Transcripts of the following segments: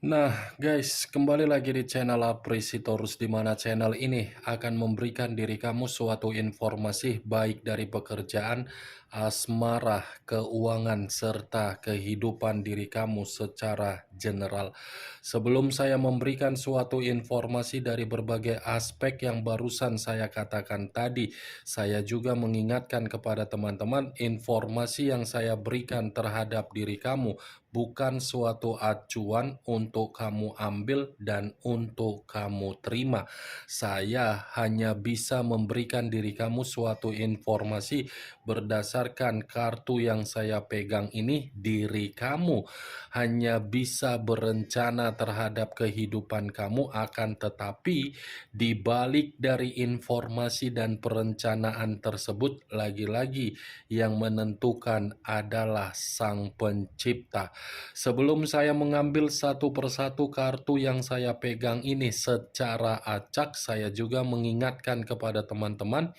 Nah, guys, kembali lagi di channel Apresitorus, di mana channel ini akan memberikan diri kamu suatu informasi baik dari pekerjaan, asmara, keuangan, serta kehidupan diri kamu secara general. Sebelum saya memberikan suatu informasi dari berbagai aspek yang barusan saya katakan tadi, saya juga mengingatkan kepada teman-teman informasi yang saya berikan terhadap diri kamu bukan suatu acuan untuk kamu ambil dan untuk kamu terima. Saya hanya bisa memberikan diri kamu suatu informasi berdasarkan kartu yang saya pegang ini. Diri kamu hanya bisa berencana terhadap kehidupan kamu, akan tetapi di balik dari informasi dan perencanaan tersebut, lagi-lagi yang menentukan adalah Sang Pencipta. Sebelum saya mengambil satu persatu kartu yang saya pegang ini secara acak, saya juga mengingatkan kepada teman-teman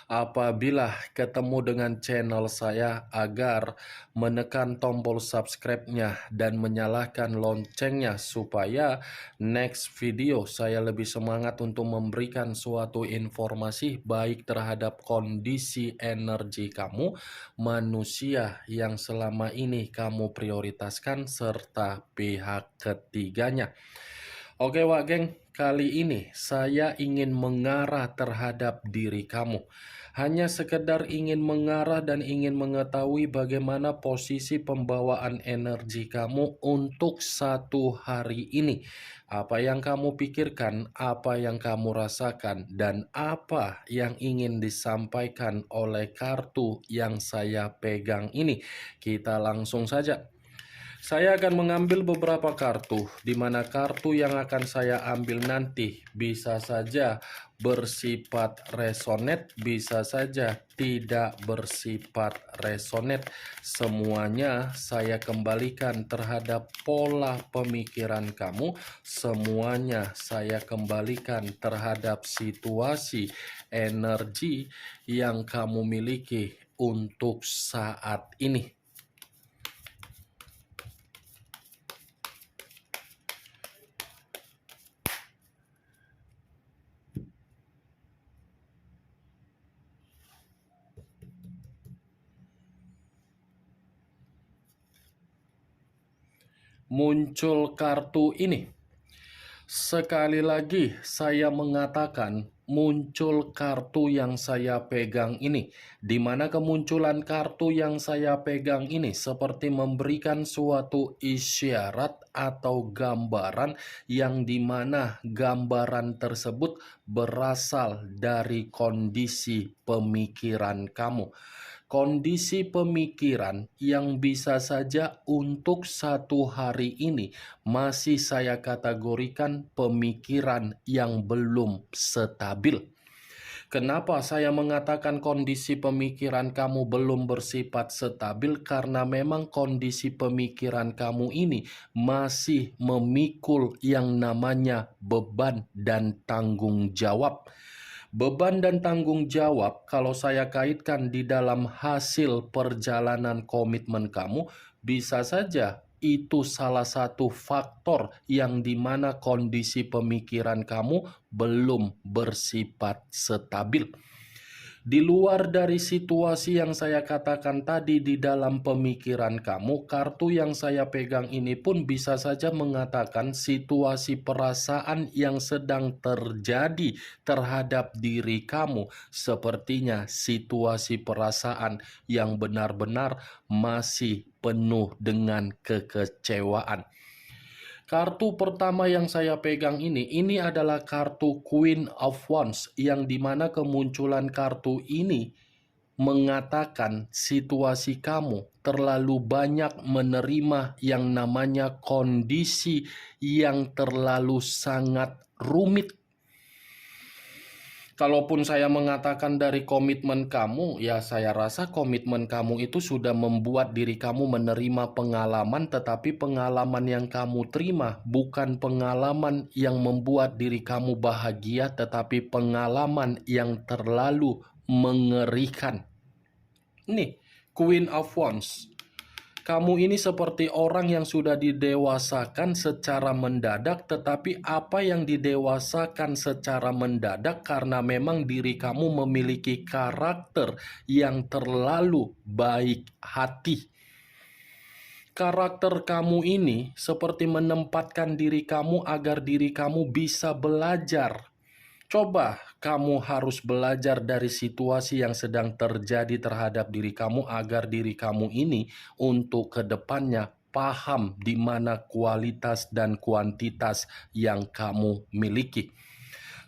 apabila ketemu dengan channel saya agar menekan tombol subscribe-nya dan menyalakan loncengnya supaya next video saya lebih semangat untuk memberikan suatu informasi baik terhadap kondisi energi kamu, manusia yang selama ini kamu prioritaskan, serta pihak ketiganya. Oke Wak Geng, kali ini saya ingin mengarah terhadap diri kamu. Hanya sekedar ingin mengarah dan ingin mengetahui bagaimana posisi pembawaan energi kamu untuk satu hari ini. Apa yang kamu pikirkan, apa yang kamu rasakan, dan apa yang ingin disampaikan oleh kartu yang saya pegang ini. Kita langsung saja. Saya akan mengambil beberapa kartu, di mana kartu yang akan saya ambil nanti bisa saja bersifat resonate, bisa saja tidak bersifat resonate. Semuanya saya kembalikan terhadap pola pemikiran kamu, semuanya saya kembalikan terhadap situasi energi yang kamu miliki untuk saat ini. Muncul kartu ini. Sekali lagi saya mengatakan muncul kartu yang saya pegang ini, di mana kemunculan kartu yang saya pegang ini seperti memberikan suatu isyarat atau gambaran yang dimana gambaran tersebut berasal dari kondisi pemikiran kamu. Kondisi pemikiran yang bisa saja untuk satu hari ini masih saya kategorikan pemikiran yang belum stabil. Kenapa saya mengatakan kondisi pemikiran kamu belum bersifat stabil? Karena memang kondisi pemikiran kamu ini masih memikul yang namanya beban dan tanggung jawab. Beban dan tanggung jawab, kalau saya kaitkan di dalam hasil perjalanan komitmen kamu, bisa saja itu salah satu faktor yang dimana kondisi pemikiran kamu belum bersifat stabil. Di luar dari situasi yang saya katakan tadi di dalam pemikiran kamu, kartu yang saya pegang ini pun bisa saja mengatakan situasi perasaan yang sedang terjadi terhadap diri kamu. Sepertinya situasi perasaan yang benar-benar masih penuh dengan kekecewaan. Kartu pertama yang saya pegang ini adalah kartu Queen of Wands, yang dimana kemunculan kartu ini mengatakan situasi kamu terlalu banyak menerima yang namanya kondisi yang terlalu sangat rumit. Kalaupun saya mengatakan dari komitmen kamu, ya saya rasa komitmen kamu itu sudah membuat diri kamu menerima pengalaman, tetapi pengalaman yang kamu terima bukan pengalaman yang membuat diri kamu bahagia, tetapi pengalaman yang terlalu mengerikan. Nih, Queen of Wands. Kamu ini seperti orang yang sudah didewasakan secara mendadak, tetapi apa yang didewasakan secara mendadak karena memang diri kamu memiliki karakter yang terlalu baik hati. Karakter kamu ini seperti menempatkan diri kamu agar diri kamu bisa belajar. Coba kamu harus belajar dari situasi yang sedang terjadi terhadap diri kamu agar diri kamu ini untuk kedepannya paham di mana kualitas dan kuantitas yang kamu miliki.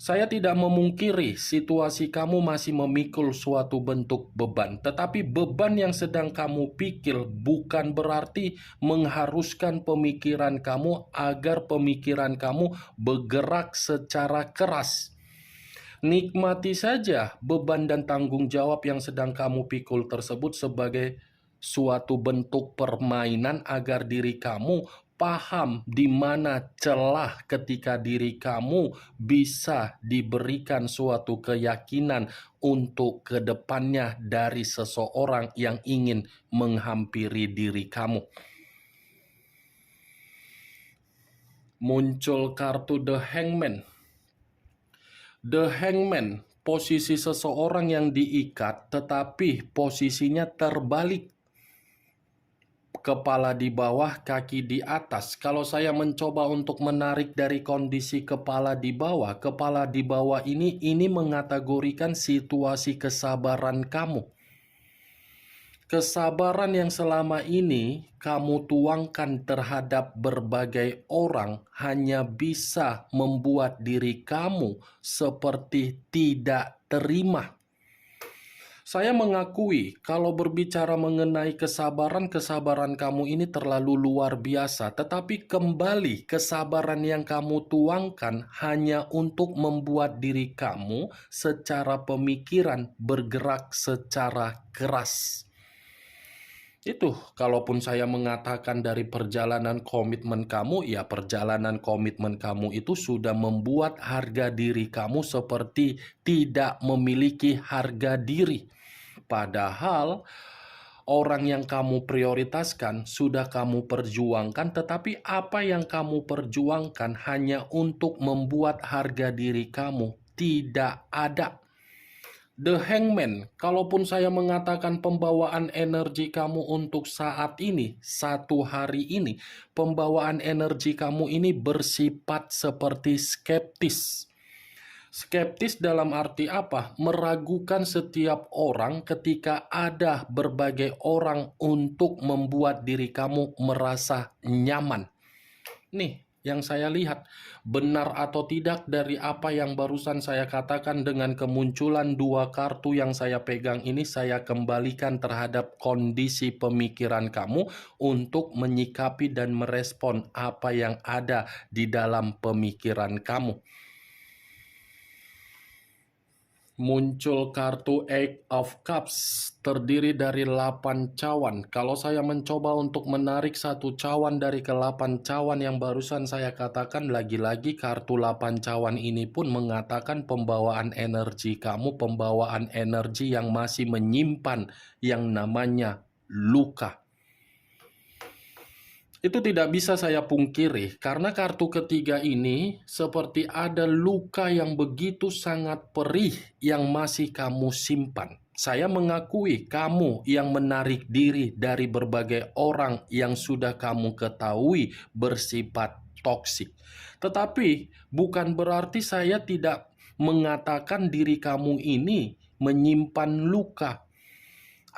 Saya tidak memungkiri situasi kamu masih memikul suatu bentuk beban, tetapi beban yang sedang kamu pikir bukan berarti mengharuskan pemikiran kamu agar pemikiran kamu bergerak secara keras. Nikmati saja beban dan tanggung jawab yang sedang kamu pikul tersebut sebagai suatu bentuk permainan agar diri kamu paham di mana celah ketika diri kamu bisa diberikan suatu keyakinan untuk kedepannya dari seseorang yang ingin menghampiri diri kamu. Muncul kartu The Hangman. The Hangman, posisi seseorang yang diikat tetapi posisinya terbalik. Kepala di bawah, kaki di atas. Kalau saya mencoba untuk menarik dari kondisi kepala di bawah ini mengategorikan situasi kesabaran kamu. Kesabaran yang selama ini kamu tuangkan terhadap berbagai orang hanya bisa membuat diri kamu seperti tidak terima. Saya mengakui kalau berbicara mengenai kesabaran kamu ini terlalu luar biasa. Tetapi kembali kesabaran yang kamu tuangkan hanya untuk membuat diri kamu secara pemikiran bergerak secara keras. Itu kalaupun saya mengatakan dari perjalanan komitmen kamu, ya perjalanan komitmen kamu itu sudah membuat harga diri kamu seperti tidak memiliki harga diri. Padahal orang yang kamu prioritaskan sudah kamu perjuangkan, tetapi apa yang kamu perjuangkan hanya untuk membuat harga diri kamu tidak ada. The Hangman, kalaupun saya mengatakan pembawaan energi kamu untuk saat ini, satu hari ini, pembawaan energi kamu ini bersifat seperti skeptis. Skeptis dalam arti apa? Meragukan setiap orang ketika ada berbagai orang untuk membuat diri kamu merasa nyaman. Nih, yang saya lihat, benar atau tidak dari apa yang barusan saya katakan dengan kemunculan dua kartu yang saya pegang ini, saya kembalikan terhadap kondisi pemikiran kamu untuk menyikapi dan merespon apa yang ada di dalam pemikiran kamu. Muncul kartu Eight of Cups, terdiri dari 8 cawan. Kalau saya mencoba untuk menarik satu cawan dari ke-8 cawan yang barusan saya katakan, lagi-lagi kartu 8 cawan ini pun mengatakan pembawaan energi kamu, pembawaan energi yang masih menyimpan yang namanya luka. Itu tidak bisa saya pungkiri, karena kartu ketiga ini seperti ada luka yang begitu sangat perih yang masih kamu simpan. Saya mengakui kamu yang menarik diri dari berbagai orang yang sudah kamu ketahui bersifat toksik. Tetapi bukan berarti saya tidak mengatakan diri kamu ini menyimpan luka.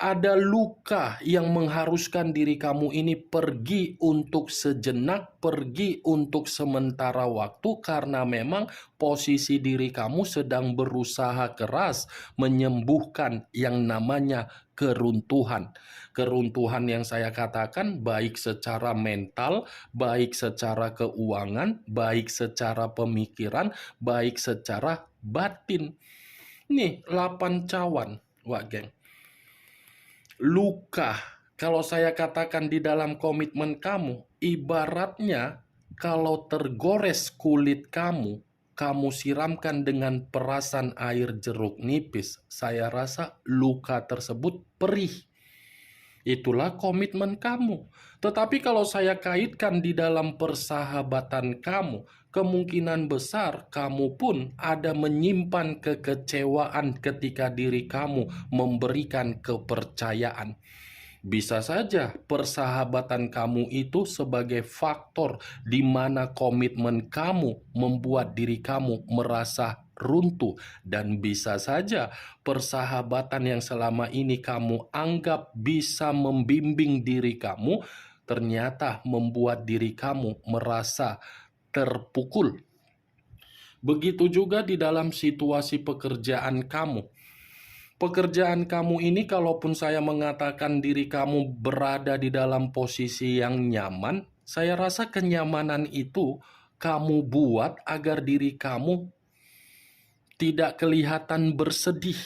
Ada luka yang mengharuskan diri kamu ini pergi untuk sejenak, pergi untuk sementara waktu, karena memang posisi diri kamu sedang berusaha keras menyembuhkan yang namanya keruntuhan. Keruntuhan yang saya katakan baik secara mental, baik secara keuangan, baik secara pemikiran, baik secara batin. Nih, 8 cawan, wah geng. Luka, kalau saya katakan di dalam komitmen kamu, ibaratnya kalau tergores kulit kamu, kamu siramkan dengan perasan air jeruk nipis. Saya rasa luka tersebut perih. Itulah komitmen kamu. Tetapi kalau saya kaitkan di dalam persahabatan kamu, kemungkinan besar kamu pun ada menyimpan kekecewaan ketika diri kamu memberikan kepercayaan. Bisa saja persahabatan kamu itu sebagai faktor di mana komitmen kamu membuat diri kamu merasa runtuh, dan bisa saja persahabatan yang selama ini kamu anggap bisa membimbing diri kamu ternyata membuat diri kamu merasa terpukul. Begitu juga di dalam situasi pekerjaan kamu. Pekerjaan kamu ini, kalaupun saya mengatakan diri kamu berada di dalam posisi yang nyaman, saya rasa kenyamanan itu kamu buat agar diri kamu tidak kelihatan bersedih.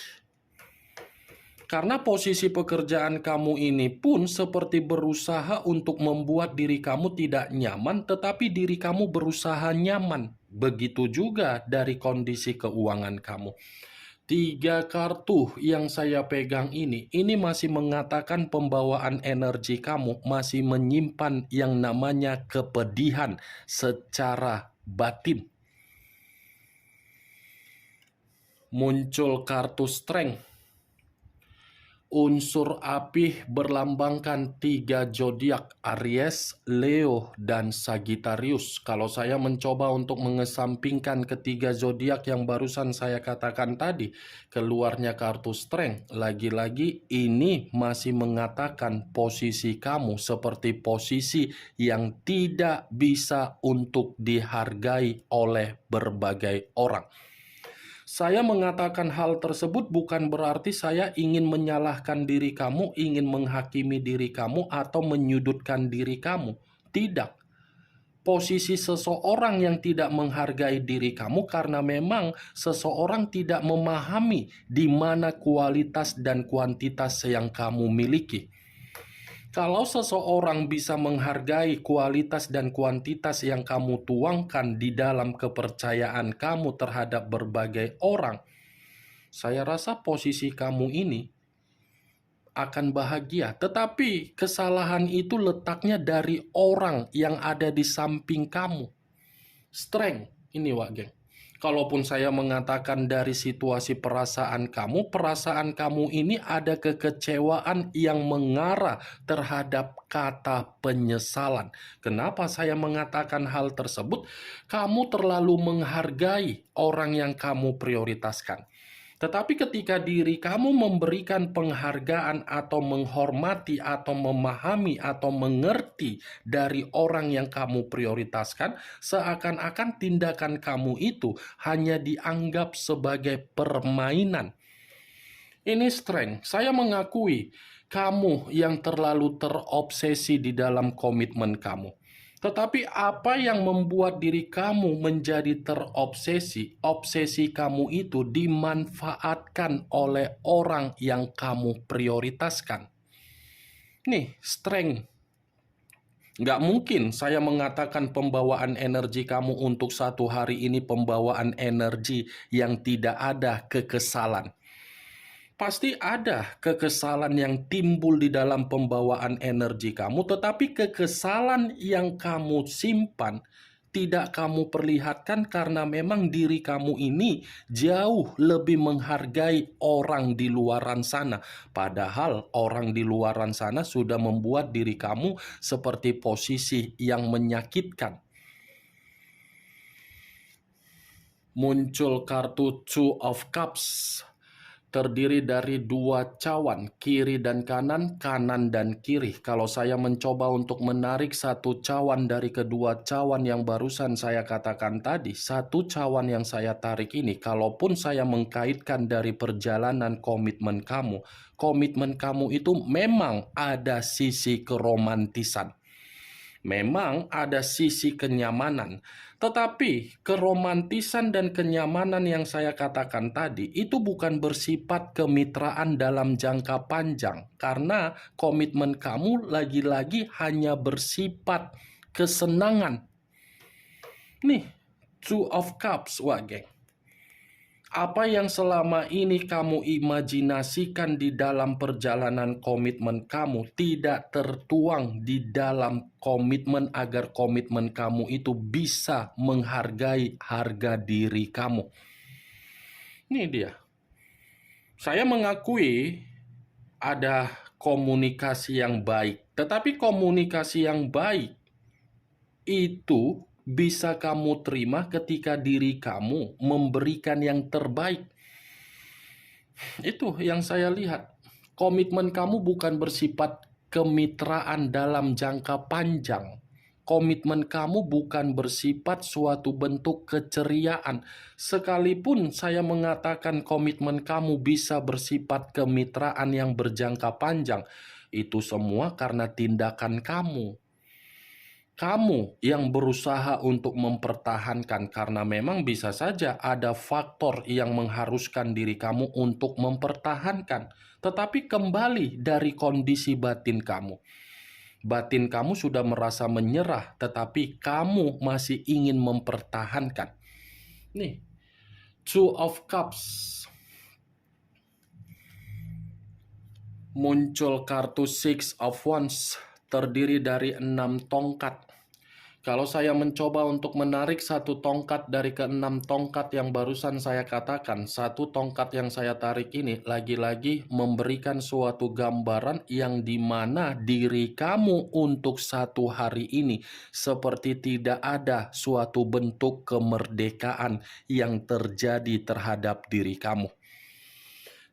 Karena posisi pekerjaan kamu ini pun seperti berusaha untuk membuat diri kamu tidak nyaman, tetapi diri kamu berusaha nyaman. Begitu juga dari kondisi keuangan kamu. 3 kartu yang saya pegang ini masih mengatakan pembawaan energi kamu masih menyimpan yang namanya kepedihan secara batin. Muncul kartu strength. Unsur api berlambangkan 3 zodiak, Aries, Leo, dan Sagittarius. Kalau saya mencoba untuk mengesampingkan ketiga zodiak yang barusan saya katakan tadi, keluarnya kartu strength. Lagi-lagi ini masih mengatakan posisi kamu seperti posisi yang tidak bisa untuk dihargai oleh berbagai orang. Saya mengatakan hal tersebut bukan berarti saya ingin menyalahkan diri kamu, ingin menghakimi diri kamu, atau menyudutkan diri kamu. Tidak. Posisi seseorang yang tidak menghargai diri kamu karena memang seseorang tidak memahami di mana kualitas dan kuantitas yang kamu miliki. Kalau seseorang bisa menghargai kualitas dan kuantitas yang kamu tuangkan di dalam kepercayaan kamu terhadap berbagai orang, saya rasa posisi kamu ini akan bahagia. Tetapi kesalahan itu letaknya dari orang yang ada di samping kamu. Strength ini, Wak Geng. Kalaupun saya mengatakan dari situasi perasaan kamu ini ada kekecewaan yang mengarah terhadap kata penyesalan. Kenapa saya mengatakan hal tersebut? Kamu terlalu menghargai orang yang kamu prioritaskan. Tetapi ketika diri kamu memberikan penghargaan atau menghormati atau memahami atau mengerti dari orang yang kamu prioritaskan, seakan-akan tindakan kamu itu hanya dianggap sebagai permainan. Ini strength. Saya mengakui kamu yang terlalu terobsesi di dalam komitmen kamu. Tetapi apa yang membuat diri kamu menjadi terobsesi? Obsesi kamu itu dimanfaatkan oleh orang yang kamu prioritaskan. Nih, strength. Nggak mungkin saya mengatakan pembawaan energi kamu untuk satu hari ini pembawaan energi yang tidak ada kekesalan. Pasti ada kekesalan yang timbul di dalam pembawaan energi kamu, tetapi kekesalan yang kamu simpan tidak kamu perlihatkan karena memang diri kamu ini jauh lebih menghargai orang di luaran sana. Padahal orang di luaran sana sudah membuat diri kamu seperti posisi yang menyakitkan. Muncul kartu Two of Cups. Terdiri dari 2 cawan, kiri dan kanan, kanan dan kiri. Kalau saya mencoba untuk menarik satu cawan dari kedua cawan yang barusan saya katakan tadi, satu cawan yang saya tarik ini, kalaupun saya mengkaitkan dari perjalanan komitmen kamu itu memang ada sisi keromantisan. Memang ada sisi kenyamanan, tetapi keromantisan dan kenyamanan yang saya katakan tadi itu bukan bersifat kemitraan dalam jangka panjang, karena komitmen kamu lagi-lagi hanya bersifat kesenangan. Nih, Two of Cups, Wak Geng. Apa yang selama ini kamu imajinasikan di dalam perjalanan komitmen kamu tidak tertuang di dalam komitmen agar komitmen kamu itu bisa menghargai harga diri kamu. Ini dia. Saya mengakui ada komunikasi yang baik, tetapi komunikasi yang baik itu bisa kamu terima ketika diri kamu memberikan yang terbaik. Itu yang saya lihat. Komitmen kamu bukan bersifat kemitraan dalam jangka panjang. Komitmen kamu bukan bersifat suatu bentuk keceriaan. Sekalipun saya mengatakan komitmen kamu bisa bersifat kemitraan yang berjangka panjang, itu semua karena tindakan kamu. Kamu yang berusaha untuk mempertahankan, karena memang bisa saja ada faktor yang mengharuskan diri kamu untuk mempertahankan. Tetapi kembali dari kondisi batin kamu. Batin kamu sudah merasa menyerah, tetapi kamu masih ingin mempertahankan. Nih, Two of Cups. Muncul kartu Six of Wands, terdiri dari 6 tongkat. Kalau saya mencoba untuk menarik satu tongkat dari ke-6 tongkat yang barusan saya katakan, satu tongkat yang saya tarik ini lagi-lagi memberikan suatu gambaran yang dimana diri kamu untuk satu hari ini seperti tidak ada suatu bentuk kemerdekaan yang terjadi terhadap diri kamu.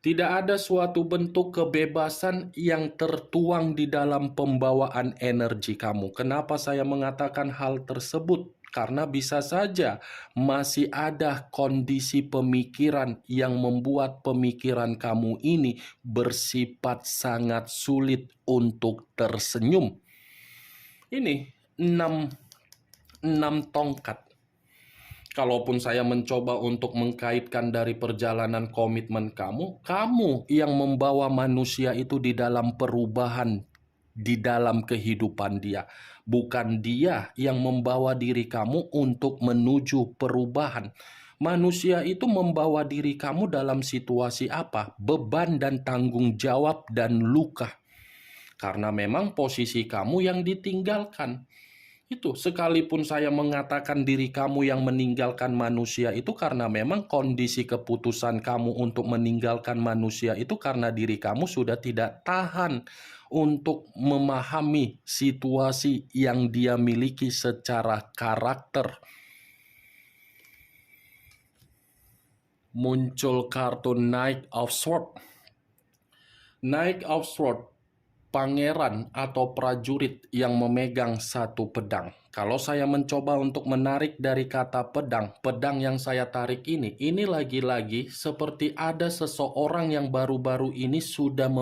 Tidak ada suatu bentuk kebebasan yang tertuang di dalam pembawaan energi kamu. Kenapa saya mengatakan hal tersebut? Karena bisa saja masih ada kondisi pemikiran yang membuat pemikiran kamu ini bersifat sangat sulit untuk tersenyum. Ini 6 tongkat. Kalaupun saya mencoba untuk mengkaitkan dari perjalanan komitmen kamu, kamu yang membawa manusia itu di dalam perubahan, di dalam kehidupan dia. Bukan dia yang membawa diri kamu untuk menuju perubahan. Manusia itu membawa diri kamu dalam situasi apa? Beban dan tanggung jawab dan luka. Karena memang posisi kamu yang ditinggalkan. Itu, sekalipun saya mengatakan diri kamu yang meninggalkan manusia itu karena memang kondisi keputusan kamu untuk meninggalkan manusia itu karena diri kamu sudah tidak tahan untuk memahami situasi yang dia miliki secara karakter. Muncul kartu Knight of Swords. Knight of Swords, pangeran atau prajurit yang memegang satu pedang. Kalau saya mencoba untuk menarik dari kata pedang, pedang yang saya tarik ini lagi-lagi seperti ada seseorang yang baru-baru ini sudah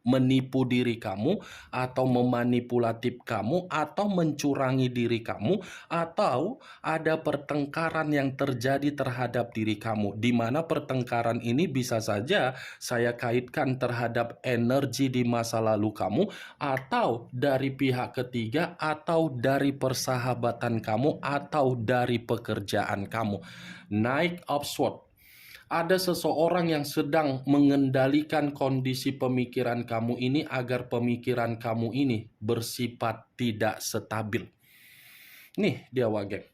menipu diri kamu, atau memanipulatif kamu, atau mencurangi diri kamu, atau ada pertengkaran yang terjadi terhadap diri kamu, di mana pertengkaran ini bisa saja saya kaitkan terhadap energi di masa lalu kamu, atau dari pihak ketiga, atau dari persahabatan kamu, atau dari pekerjaan kamu. Knight of Swords. Ada seseorang yang sedang mengendalikan kondisi pemikiran kamu ini agar pemikiran kamu ini bersifat tidak stabil. Nih dia Wageng.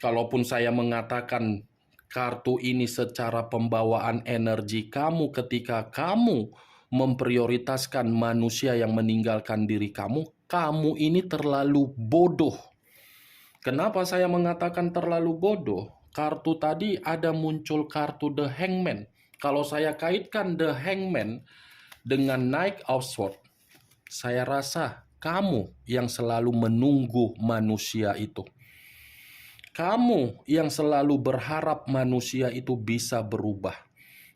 Kalaupun saya mengatakan kartu ini secara pembawaan energi kamu ketika kamu memprioritaskan manusia yang meninggalkan diri kamu, kamu ini terlalu bodoh. Kenapa saya mengatakan terlalu bodoh? Kartu tadi ada muncul kartu The Hangman. Kalau saya kaitkan The Hangman dengan Knight of Swords, saya rasa kamu yang selalu menunggu manusia itu. Kamu yang selalu berharap manusia itu bisa berubah.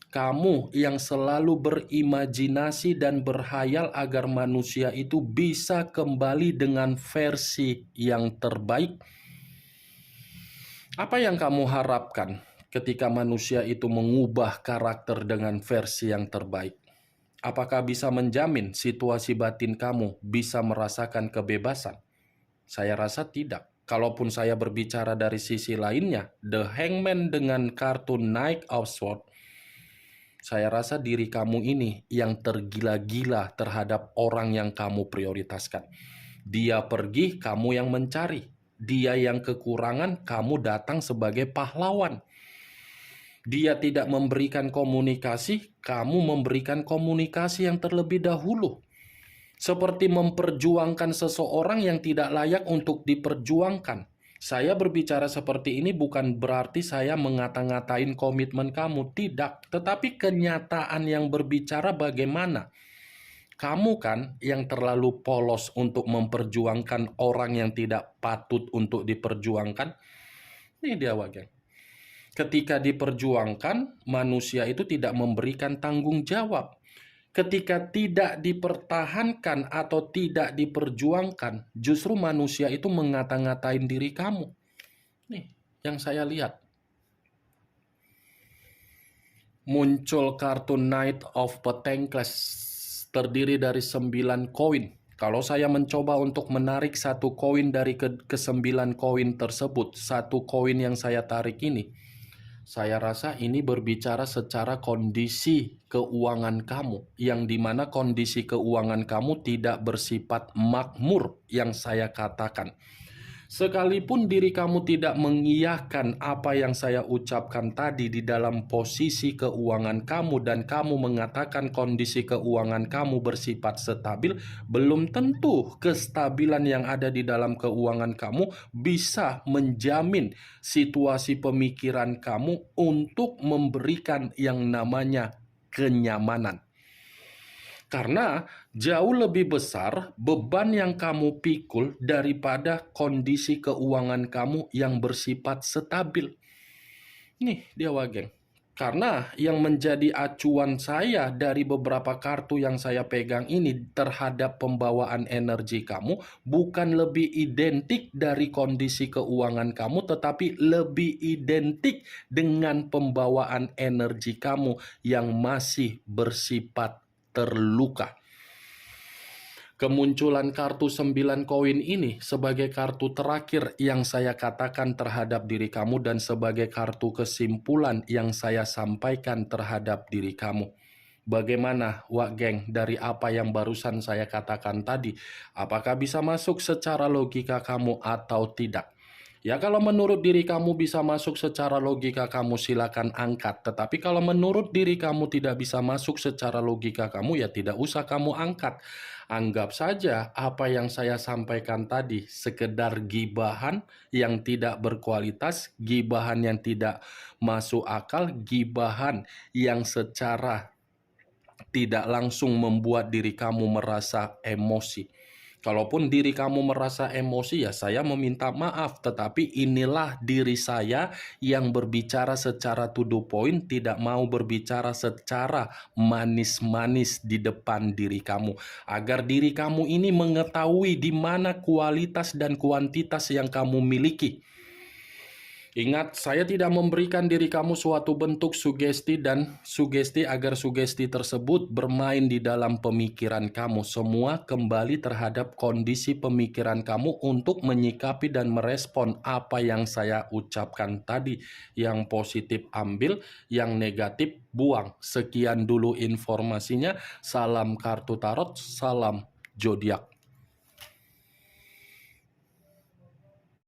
Kamu yang selalu berimajinasi dan berhayal agar manusia itu bisa kembali dengan versi yang terbaik. Apa yang kamu harapkan ketika manusia itu mengubah karakter dengan versi yang terbaik? Apakah bisa menjamin situasi batin kamu bisa merasakan kebebasan? Saya rasa tidak. Kalaupun saya berbicara dari sisi lainnya, The Hangman dengan kartu Knight of Swords, saya rasa diri kamu ini yang tergila-gila terhadap orang yang kamu prioritaskan. Dia pergi, kamu yang mencari. Dia yang kekurangan, kamu datang sebagai pahlawan. Dia tidak memberikan komunikasi, kamu memberikan komunikasi yang terlebih dahulu. Seperti memperjuangkan seseorang yang tidak layak untuk diperjuangkan. Saya berbicara seperti ini bukan berarti saya mengata-ngatain komitmen kamu, tidak. Tetapi kenyataan yang berbicara bagaimana. Kamu kan yang terlalu polos untuk memperjuangkan orang yang tidak patut untuk diperjuangkan. Ini dia, Wageng. Ketika diperjuangkan, manusia itu tidak memberikan tanggung jawab. Ketika tidak dipertahankan atau tidak diperjuangkan, justru manusia itu mengata-ngatain diri kamu. Nih, yang saya lihat. Muncul kartu Knight of Pentacles, terdiri dari 9 koin. Kalau saya mencoba untuk menarik satu koin dari ke-9 koin tersebut, satu koin yang saya tarik ini, saya rasa ini berbicara secara kondisi keuangan kamu, yang dimana kondisi keuangan kamu tidak bersifat makmur yang saya katakan. Sekalipun diri kamu tidak mengiyakan apa yang saya ucapkan tadi di dalam posisi keuangan kamu dan kamu mengatakan kondisi keuangan kamu bersifat stabil, belum tentu kestabilan yang ada di dalam keuangan kamu bisa menjamin situasi pemikiran kamu untuk memberikan yang namanya kenyamanan. Karena jauh lebih besar beban yang kamu pikul daripada kondisi keuangan kamu yang bersifat stabil. Nih dia, Wageng. Karena yang menjadi acuan saya dari beberapa kartu yang saya pegang ini terhadap pembawaan energi kamu bukan lebih identik dari kondisi keuangan kamu, tetapi lebih identik dengan pembawaan energi kamu yang masih bersifat terluka. Kemunculan kartu 9 koin ini sebagai kartu terakhir yang saya katakan terhadap diri kamu dan sebagai kartu kesimpulan yang saya sampaikan terhadap diri kamu. Bagaimana, Wak Geng, dari apa yang barusan saya katakan tadi? Apakah bisa masuk secara logika kamu atau tidak? Ya, kalau menurut diri kamu bisa masuk secara logika kamu silakan angkat. Tetapi kalau menurut diri kamu tidak bisa masuk secara logika kamu, ya tidak usah kamu angkat. Anggap saja apa yang saya sampaikan tadi sekedar gibahan yang tidak berkualitas, gibahan yang tidak masuk akal, gibahan yang secara tidak langsung membuat diri kamu merasa emosi. Kalaupun diri kamu merasa emosi, ya saya meminta maaf. Tetapi inilah diri saya yang berbicara secara to the point, tidak mau berbicara secara manis-manis di depan diri kamu. Agar diri kamu ini mengetahui di mana kualitas dan kuantitas yang kamu miliki. Ingat, saya tidak memberikan diri kamu suatu bentuk sugesti dan sugesti agar sugesti tersebut bermain di dalam pemikiran kamu. Semua kembali terhadap kondisi pemikiran kamu untuk menyikapi dan merespon apa yang saya ucapkan tadi. Yang positif ambil, yang negatif buang. Sekian dulu informasinya. Salam kartu tarot, salam zodiak.